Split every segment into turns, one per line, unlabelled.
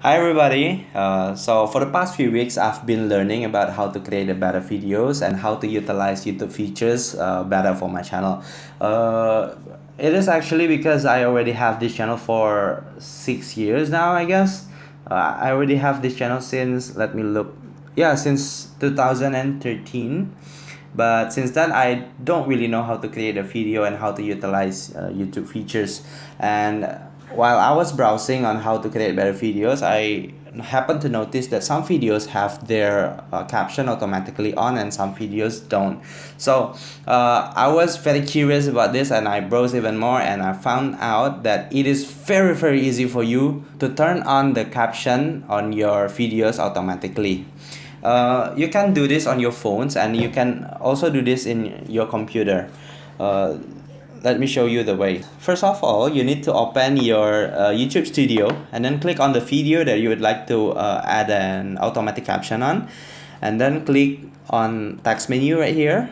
Hi everybody. So for the past few weeks, I've been learning about how to create a better videos and how to utilize YouTube features better for my channel. It is actually because I already have this channel for 6 years now, I guess. I already have this channel since, let me look, yeah, since 2013. But since then, I don't really know how to create a video and how to utilize YouTube features. And while I was browsing on how to create better videos, I happened to notice that some videos have their caption automatically on and some videos don't. So I was very curious about this and I browsed even more and I found out that it is very easy for you to turn on the caption on your videos automatically. You can do this on your phones and you can also do this in your computer. Uh, Let me show you the way. First of all, you need to open your YouTube Studio and then click on the video that you would like to add an automatic caption on, and then click on text menu right here.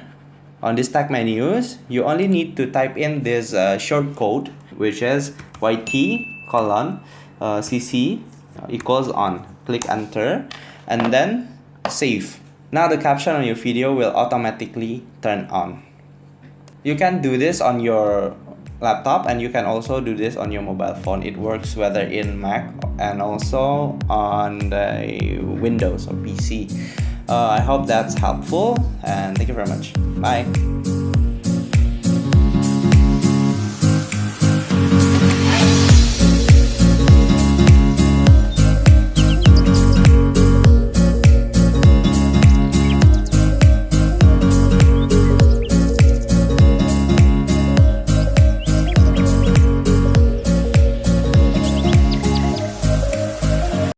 On this text menus, you only need to type in this short code, which is YT:CC equals on. Click enter and then save. Now the caption on your video will automatically turn on. You can do this on your laptop and you can also do this on your mobile phone. It works whether in Mac and also on the Windows or PC. I hope that's helpful and thank you very much. Bye.